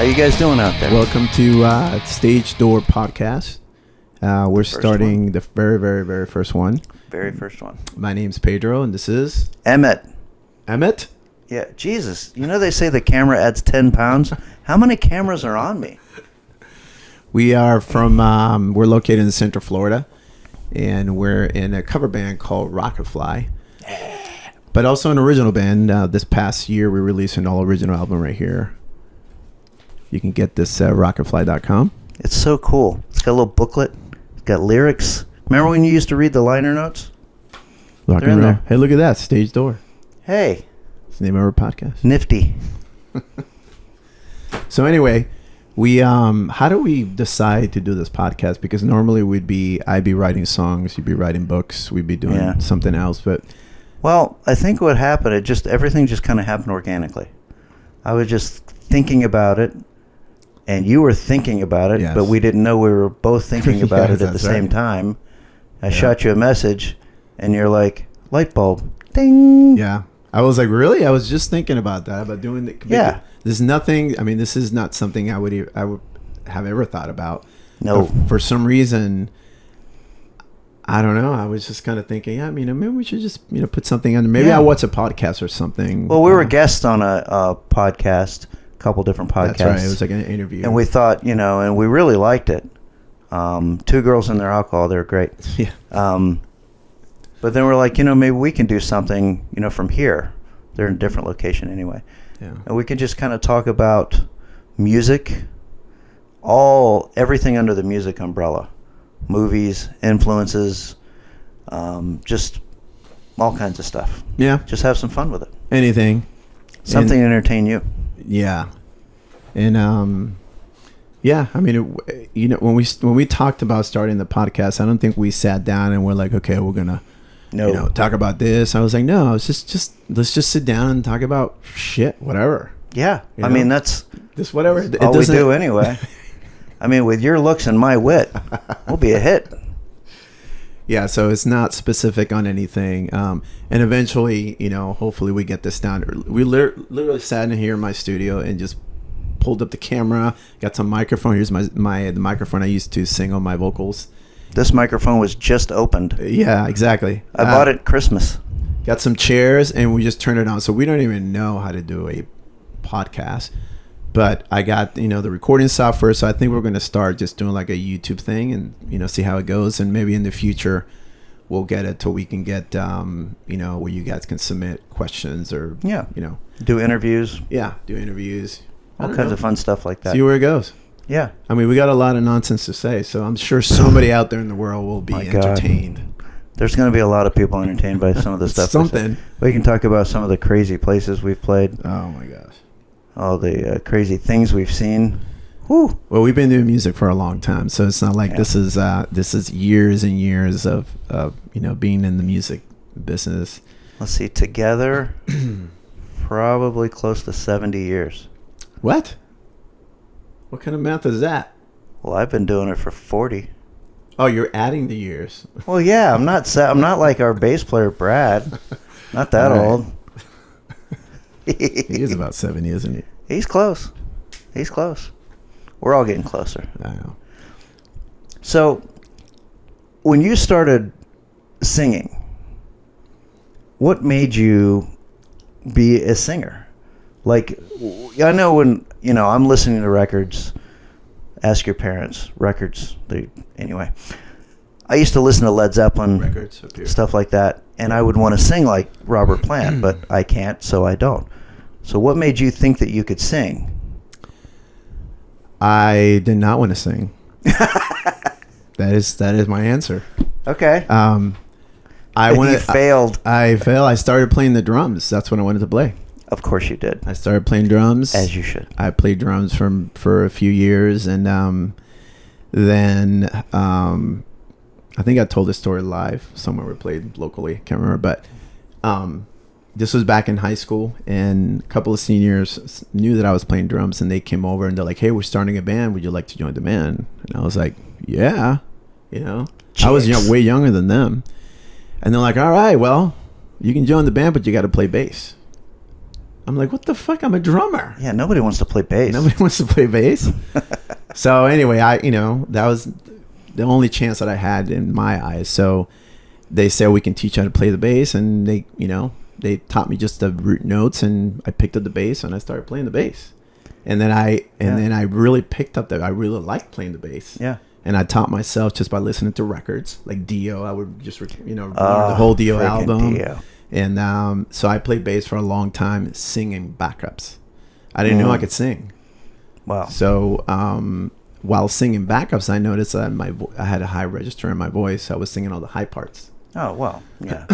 How you guys doing out there? Welcome to StageDoor Podcast. We're starting the very first one. Very first one. My name's Pedro, and this is... Emmett. Emmett? Yeah, Jesus. You know they say the camera adds 10 pounds? How many cameras are on me? We are from... we're located in Central Florida, and we're in a cover band called Rocket Fly. But also an original band. This past year, we released an all-original album right here. You can get this at rocketfly.com. It's so cool. It's got a little booklet. It's got lyrics. Remember when you used to read the liner notes? Rock They're and in roll. there. Hey, look at that. Stage Door. Hey. It's the name of our podcast. Nifty. So anyway, we how do we decide to do this podcast? Because normally I'd be writing songs, you'd be writing books, we'd be doing something else, but... Well, I think what happened, everything just kind of happened organically. I was just thinking about it. And you were thinking about it, yes. but we didn't know we were both thinking about Yes, it at the same right. time. I shot you a message, and you're like, light bulb, ding. Yeah. I was like, really? I was just thinking about that, about doing the... Yeah. There's nothing... I mean, this is not something I would have ever thought about. No. But for some reason, I don't know. I was just kind of thinking, maybe we should just, put something on. Maybe I'll watch a podcast or something. Well, we were guests on a podcast, couple different podcasts. That's right. It was like an interview. And we thought, and we really liked it. Two girls and their alcohol, they were great. Yeah. But then we're like, maybe we can do something, from here. They're in a different location anyway. Yeah. And we can just kind of talk about music, everything under the music umbrella. Movies, influences, just all kinds of stuff. Yeah. Just have some fun with it. Anything. Something to entertain you. Yeah. And when we talked about starting the podcast, I don't think we sat down and we're like, okay, we're gonna talk about this. I was like, no, it's just let's just sit down and talk about shit, whatever. Yeah. That's just whatever. all we do anyway. With your looks and my wit, we'll be a hit. Yeah, so it's not specific on anything. And eventually, hopefully we get this down. We literally sat in here in my studio and just pulled up the camera, got some microphone. Here's the microphone I used to sing on my vocals. This microphone was just opened. Yeah, exactly. I bought it Christmas. Got some chairs and we just turned it on. So we don't even know how to do a podcast. But I got, the recording software, so I think we're going to start just doing like a YouTube thing and, see how it goes. And maybe in the future, we'll get it till we can get, where you guys can submit questions or, do interviews. Yeah, do interviews. All kinds of fun stuff like that. See where it goes. Yeah. We got a lot of nonsense to say, so I'm sure somebody out there in the world will be entertained. God. There's going to be a lot of people entertained by some of the stuff. Something. We can talk about some of the crazy places we've played. Oh, my gosh. All the crazy things we've seen. Whew. Well, we've been doing music for a long time, so it's not like this is years and years of being in the music business. Let's see, together, probably close to 70 years. What? What kind of math is that? Well, I've been doing it for 40. Oh, you're adding the years. Well, yeah, I'm not like our bass player Brad. Not that old. He is about 70, isn't he? He's close. We're all getting closer. I know. So, when you started singing, what made you be a singer? Like, I know when, I'm listening to records, ask your parents, records, anyway. I used to listen to Led Zeppelin, records up here, stuff like that, and I would want to sing like Robert Plant, but I can't, so I don't. So what made you think that you could sing? I did not want to sing. That is my answer. Okay. You failed. I failed. I started playing the drums. That's what I wanted to play. Of course you did. I started playing drums. As you should. I played drums for a few years, and then I think I told this story live somewhere we played locally. Can't remember, but this was back in high school, and a couple of seniors knew that I was playing drums, and they came over and they're like, "Hey, we're starting a band. Would you like to join the band?" And I was like, "Yeah," I was way younger than them, and they're like, "All right, well, you can join the band, but you got to play bass." I'm like, what the fuck? I'm a drummer. Yeah, nobody wants to play bass. Nobody wants to play bass. So anyway, that was the only chance that I had in my eyes. So they said we can teach you how to play the bass, and they taught me just the root notes, and I picked up the bass and I started playing the bass. And then I really picked up that I really liked playing the bass. Yeah. And I taught myself just by listening to records like Dio. I would just learn the whole Dio album. Dio. And so I played bass for a long time, singing backups. I didn't know I could sing. Wow. So while singing backups, I noticed that I had a high register in my voice. I was singing all the high parts. Oh, well, yeah.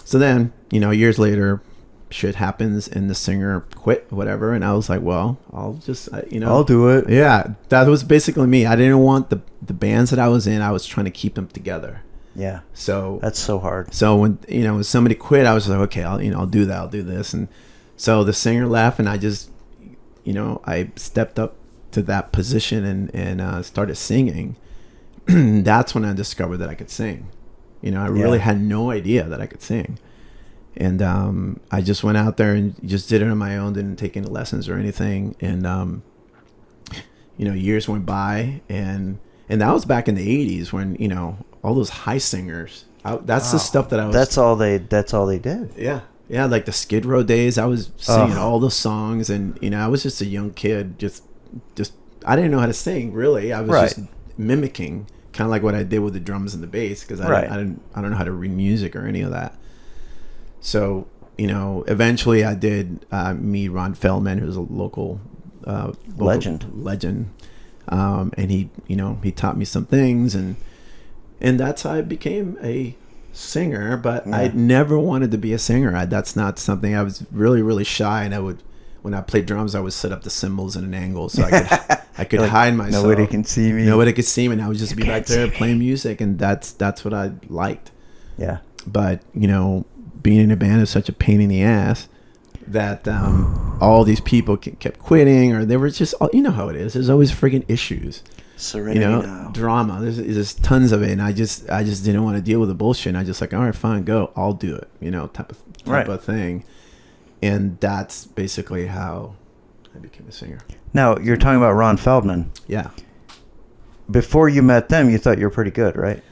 So then, years later, shit happens and the singer quit, whatever. And I was like, well, I'll just, I'll do it. Yeah, that was basically me. I didn't want the bands that I was in. I was trying to keep them together. Yeah. So that's so hard. So when somebody quit, I was like, okay, I'll do that. I'll do this. And so the singer left, and I just, I stepped up to that position and started singing. That's when I discovered that I could sing. I really had no idea that I could sing. And I just went out there and just did it on my own, didn't take any lessons or anything. And, years went by, and that was back in the 80s when, all those high singers, that's the stuff that I was. That's all they did. Yeah. Yeah. Like the Skid Row days, I was singing all those songs, and, I was just a young kid, just I didn't know how to sing, really. I was just mimicking, kind of like what I did with the drums and the bass, because I don't know how to read music or any of that. So, eventually I did meet Ron Feldman, who's a local legend. And he taught me some things, and that's how I became a singer. But I never wanted to be a singer. That's not something. I was really, really shy, and when I played drums, I would set up the cymbals in an angle so I could hide myself. Nobody can see me. Nobody could see me, and I would just be back there playing music, and that's what I liked. Yeah. But being in a band is such a pain in the ass that all these people kept quitting, or they were just, how it is. There's always friggin' issues. Serenity now. Drama. There's tons of it, and I just didn't want to deal with the bullshit. And I just like, all right, fine, go, I'll do it. Type of thing. And that's basically how I became a singer. Now, you're talking about Ron Feldman. Yeah. Before you met them, you thought you were pretty good, right?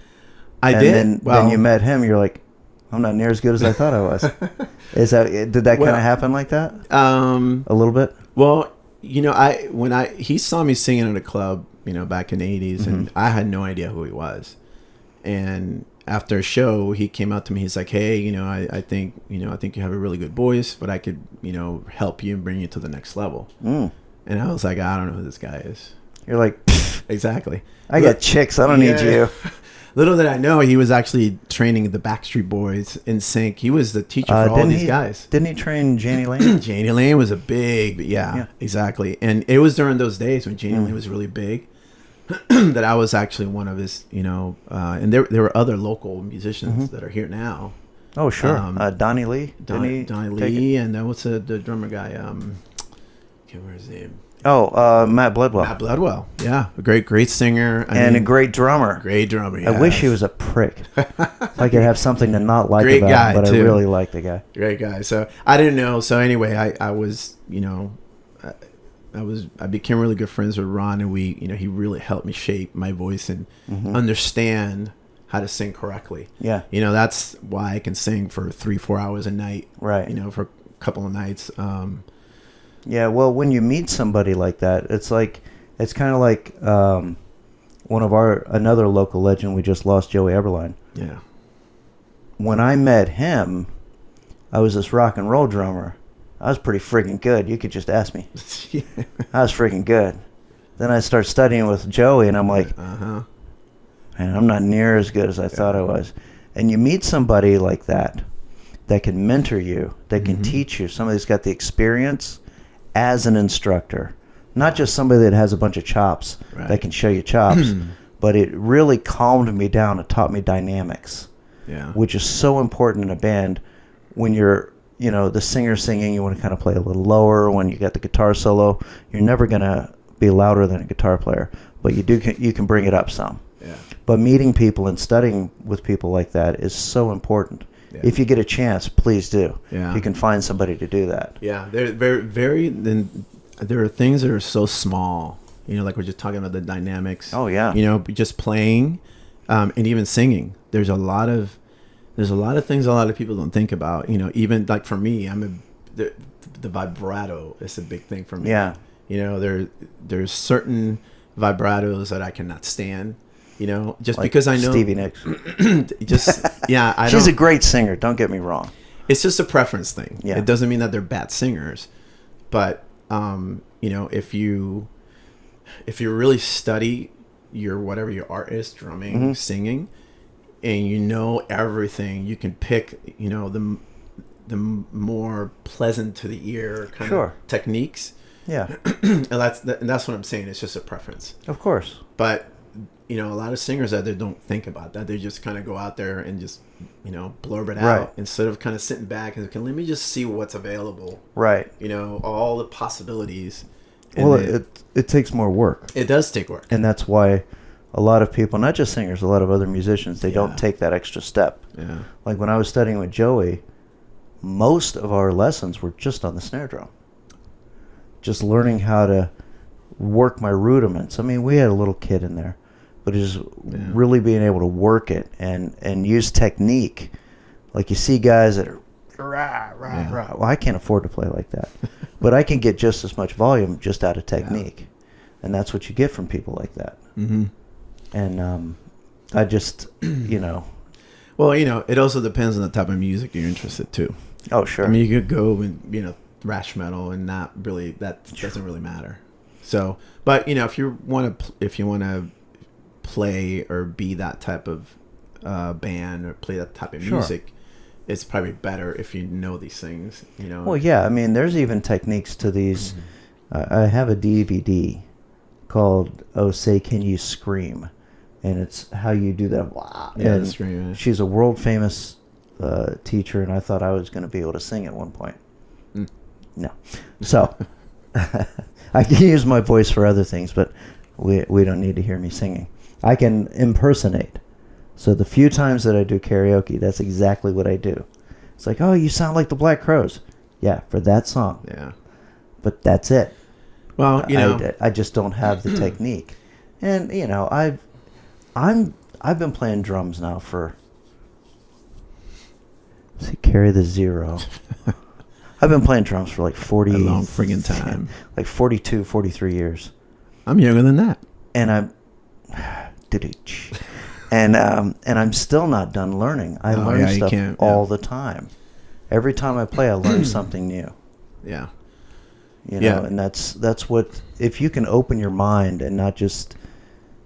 I did. Then you met him, you're like, I'm not near as good as I thought I was. Did that kind of happen like that? A little bit? Well, he saw me singing at a club, back in the 80s, and I had no idea who he was. And after a show, he came out to me. He's like, hey, I think you have a really good voice, but I could, help you and bring you to the next level. And I was like, I don't know who this guy is. You're like, exactly. I got chicks. I don't need you. Little did I know, he was actually training the Backstreet Boys in sync. He was the teacher for all these guys. Didn't he train Janie Lane? Janie Lane was a big, exactly. And it was during those days when Janie Lane was really big that I was actually one of his, and there were other local musicians that are here now. Oh, sure. Donnie Lee? Donnie Lee, and what's the drummer guy? I can't remember his name. Oh, Matt Bloodwell. Matt Bloodwell, yeah, a great singer a great drummer. Great drummer. Yes. I wish he was a prick. I could have something to not like great about guy him, but too. I really like the guy. Great guy. So I didn't know. So anyway, I was, I became really good friends with Ron, and he really helped me shape my voice and understand how to sing correctly. Yeah. That's why I can sing for 3-4 hours a night. Right. For a couple of nights. Yeah, well, when you meet somebody like that, it's kind of like another local legend we just lost, Joey Eberline. Yeah. When I met him, I was this rock and roll drummer. I was pretty freaking good. You could just ask me. Yeah. I was freaking good. Then I start studying with Joey, and I'm like, man, I'm not near as good as I thought I was. And you meet somebody like that can mentor you, that can teach you. Somebody who's got the experience as an instructor, not just somebody that has a bunch of chops that can show you chops, but it really calmed me down. It taught me dynamics, which is so important in a band. When you're, the singer singing, you want to kind of play a little lower. When you got the guitar solo, you're never going to be louder than a guitar player, but you can bring it up some. Yeah. But meeting people and studying with people like that is so important. Yeah. If you get a chance, please do. Yeah. If you can find somebody to do that. Yeah, they're very. Then there are things that are so small. Like we're just talking about the dynamics. Oh yeah. Just playing, and even singing. There's a lot of things a lot of people don't think about. Even like for me, the vibrato is a big thing for me. Yeah. There's certain vibratos that I cannot stand. Just Like because I know Stevie Nicks. She's a great singer. Don't get me wrong. It's just a preference thing. Yeah. It doesn't mean that they're bad singers, but if you really study whatever your art is, drumming, Mm-hmm. singing, and everything, you can pick the more pleasant to the ear kind Sure. of techniques. Yeah. And that's what I'm saying. It's just a preference. Of course. But a lot of singers out there don't think about that. They just kind of go out there and just blurb it out instead of kind of sitting back and let me just see what's available. Right. All the possibilities. And Well, it takes more work. it does take work. And that's why a lot of people, not just singers, a lot of other musicians, they don't take that extra step. Yeah. Like when I was studying with Joey, most of our lessons were just on the snare drum. Just learning how to work my rudiments. I mean, we had a little kid in there, but just really being able to work it and use technique. Like you see guys that are rah, rah, rah. Well, I can't afford to play like that. But I can get just as much volume just out of technique. Yeah. And that's what you get from people like that. Mm-hmm. And I just, Well, it also depends on the type of music you're interested to. Oh, sure. I mean, you could go and, thrash metal and not really, that doesn't really matter. So, but, if you want to play or be that type of band or play that type of music, it's probably better if you know these things, Well, yeah. I mean, there's even techniques to these. Mm-hmm. I have a DVD called "Oh Say Can You Scream," and it's how you do that. Wow. Yeah, and scream. Yeah. She's a world famous teacher, and I thought I was going to be able to sing at one point. Mm. No, so I can use my voice for other things, but we don't need to hear me singing. I can impersonate. So the few times that I do karaoke, that's exactly what I do. It's like, oh, you sound like the Black Crowes. Yeah, for that song. Yeah. But that's it. Well, I just don't have the technique. And, I've been playing drums now for, carry the zero. I've been playing drums for like 40... a long friggin' time. Like 42, 43 years. I'm younger than that. And I'm... And I'm still not done learning. I learn stuff all the time. Every time I play, I learn something new. Yeah. And that's what, if you can open your mind and not just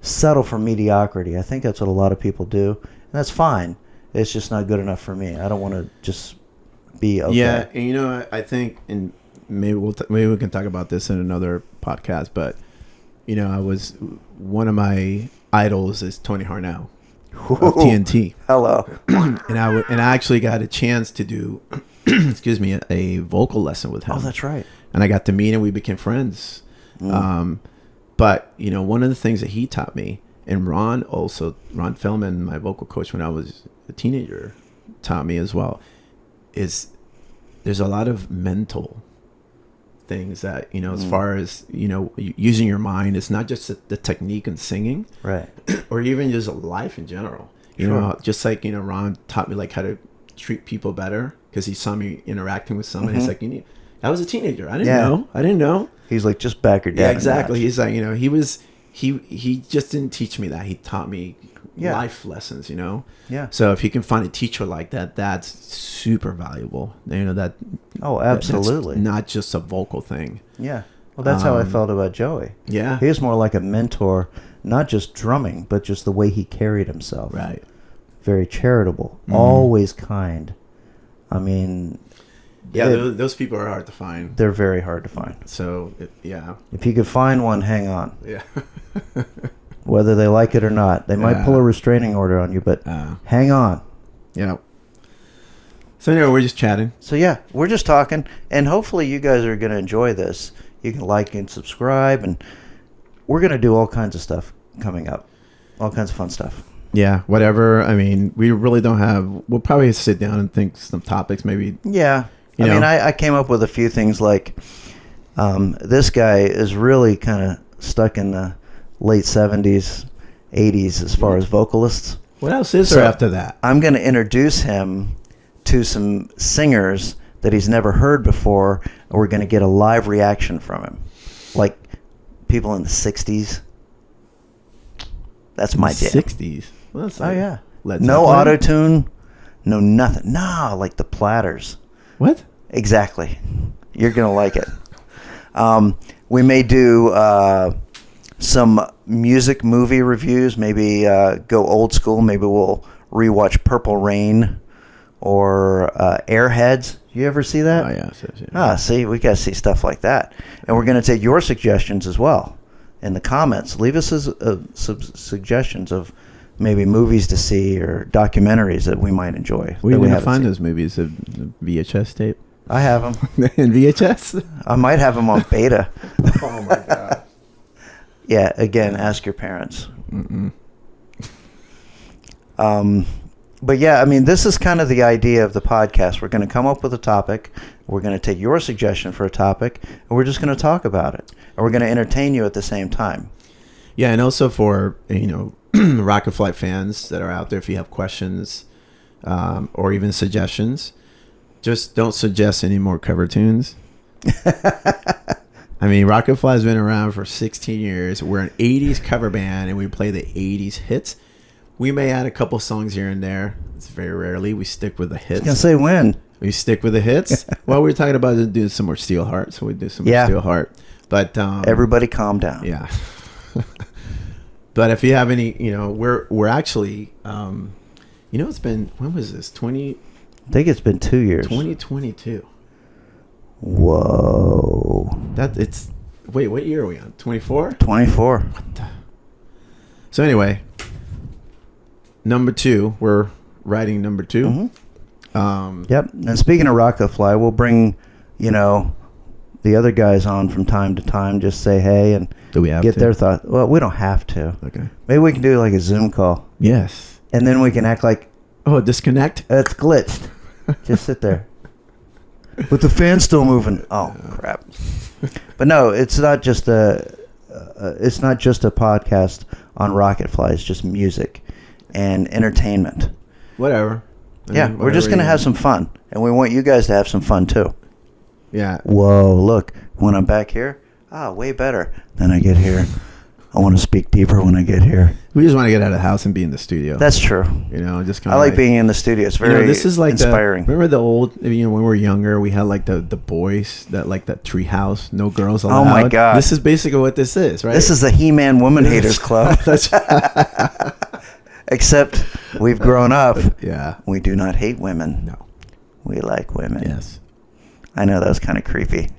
settle for mediocrity, I think that's what a lot of people do. And that's fine. It's just not good enough for me. I don't want to just be okay. Yeah, and I think, and maybe we can talk about this in another podcast, but one of my idols is Tony Harnell of TNT. Hello. and I actually got a chance to do excuse me, a vocal lesson with him. Oh, that's right. And I got to meet him. We became friends. But one of the things that he taught me, and Ron Feldman, my vocal coach when I was a teenager, taught me as well, is there's a lot of mental things that as far as using your mind. It's not just the technique and singing, right, or even just life in general. Just like Ron taught me like how to treat people better because he saw me interacting with someone. He's like, I was a teenager. I didn't know. He's like, just back your dad. Yeah, exactly. He's like, he just didn't teach me that. He taught me life lessons. Yeah. So if you can find a teacher like that, that's super valuable. That. Oh, absolutely. That's not just a vocal thing. Yeah. Well, that's how I felt about Joey. Yeah. He was more like a mentor, not just drumming, but just the way he carried himself. Right. Very charitable, always kind. I mean, those people are hard to find. They're very hard to find. So, if you could find one, hang on. Yeah. Whether they like it or not. They might pull a restraining order on you, but hang on. Yeah. So anyway, we're just chatting. So we're just talking, and hopefully you guys are going to enjoy this. You can like and subscribe, and we're going to do all kinds of stuff coming up. All kinds of fun stuff. Yeah, whatever. I mean, we really don't have. We'll probably sit down and think some topics. Maybe. Yeah. You know? I mean, I came up with a few things like this guy is really kind of stuck in the late 70s, 80s as far as vocalists. What else is there after that? I'm going to introduce him to some singers that he's never heard before, and we're going to get a live reaction from him. Like people in the 60s. That's my jam. 60s. Well, that's like yeah. Led No Zeppelin? auto-tune, no nothing. No, like the Platters. What? Exactly. You're going to like it. We may do some music movie reviews, maybe go old school. Maybe we'll rewatch Purple Rain or Airheads. You ever see that? Oh, yeah. See, we got to see stuff like that. And we're going to take your suggestions as well in the comments. Leave us some suggestions of maybe movies to see or documentaries that we might enjoy. Where are you going to haven't find seen. those movies? A VHS tape? I have them. In VHS? I might have them on beta. Oh, my God. Yeah, again, ask your parents. Mm-mm. But yeah, I mean, this is kind of the idea of the podcast. We're going to come up with a topic. We're going to take your suggestion for a topic, and we're just going to talk about it. And we're going to entertain you at the same time. Yeah, and also for, Rocket Flight fans that are out there, if you have questions or even suggestions, just don't suggest any more cover tunes. I mean, Rocket Fly's been around for 16 years. We're an 80s cover band, and we play the 80s hits. We may add a couple songs here and there. It's very rarely. We stick with the hits. I was going to say when. We stick with the hits. Well, we were talking about doing some more Steelheart, so we do some more Steelheart. But everybody calm down. Yeah. But if you have any, we're actually, it's been, when was this? I think it's been 2 years. 2022. Whoa. Wait, what year are we on? 24? 24. What the? So anyway, number 2, we're writing number 2. Mm-hmm. Yep. And speaking of Rocket Fly, we'll bring, the other guys on from time to time. Just say hey and get their thoughts. Well, we don't have to. Okay. Maybe we can do like a Zoom call. Yes. And then we can act like disconnect. It's glitched. Just sit there. But the fan's still moving. Oh crap! But no, it's not just a podcast on Rocket Fly. It's just music and entertainment. Whatever. We're just gonna have some fun, and we want you guys to have some fun too. Yeah. Whoa! Look, when I'm back here, way better. Then I get here. I want to speak deeper when I get here. We just want to get out of the house and be in the studio. That's true. Just kind of. I like being in the studio. It's very this is like inspiring. Remember the old, when we were younger, we had like the boys that tree house, no girls allowed. Oh my God! This is basically what this is, right? This is the He-Man Woman Haters Club. Except we've grown up. Yeah. We do not hate women. No. We like women. Yes. I know that was kind of creepy.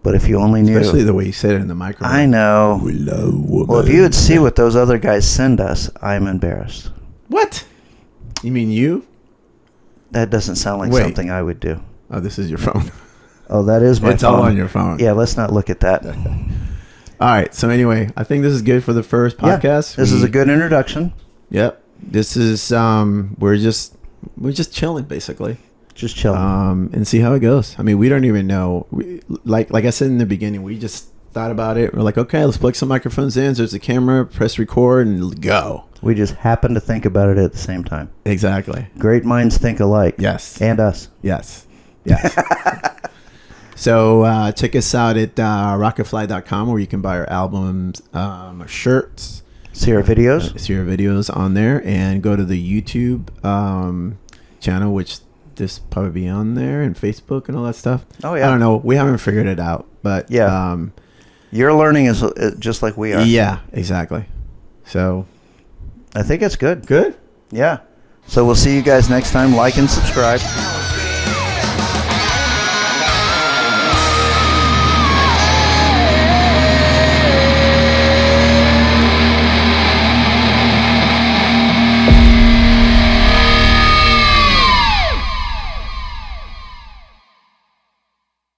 But if you only knew. Especially the way you said it in the microphone. I know. We love women. Well, if you would see what those other guys send us, I'm embarrassed. What? You mean you? That doesn't sound like something I would do. Oh, this is your phone. Oh, that is my phone. It's all on your phone. Yeah, let's not look at that. All right. So anyway, I think this is good for the first podcast. Yeah, this is a good introduction. Yep. This is we're just chilling basically. Just chilling. And see how it goes. I mean, we don't even know. Like I said in the beginning, we just thought about it. We're like, okay, let's plug some microphones in. There's a camera, press record, and go. We just happen to think about it at the same time. Exactly. Great minds think alike. Yes. And us. Yes. So check us out at rocketfly.com where you can buy our albums, our shirts. See our videos. See our videos on there. And go to the YouTube channel, which this probably be on there, and Facebook and all that stuff. Oh, yeah. I don't know. We haven't figured it out. But yeah. Your learning is just like we are. Yeah, exactly. So I think it's good. Good? Yeah. So we'll see you guys next time. Like and subscribe.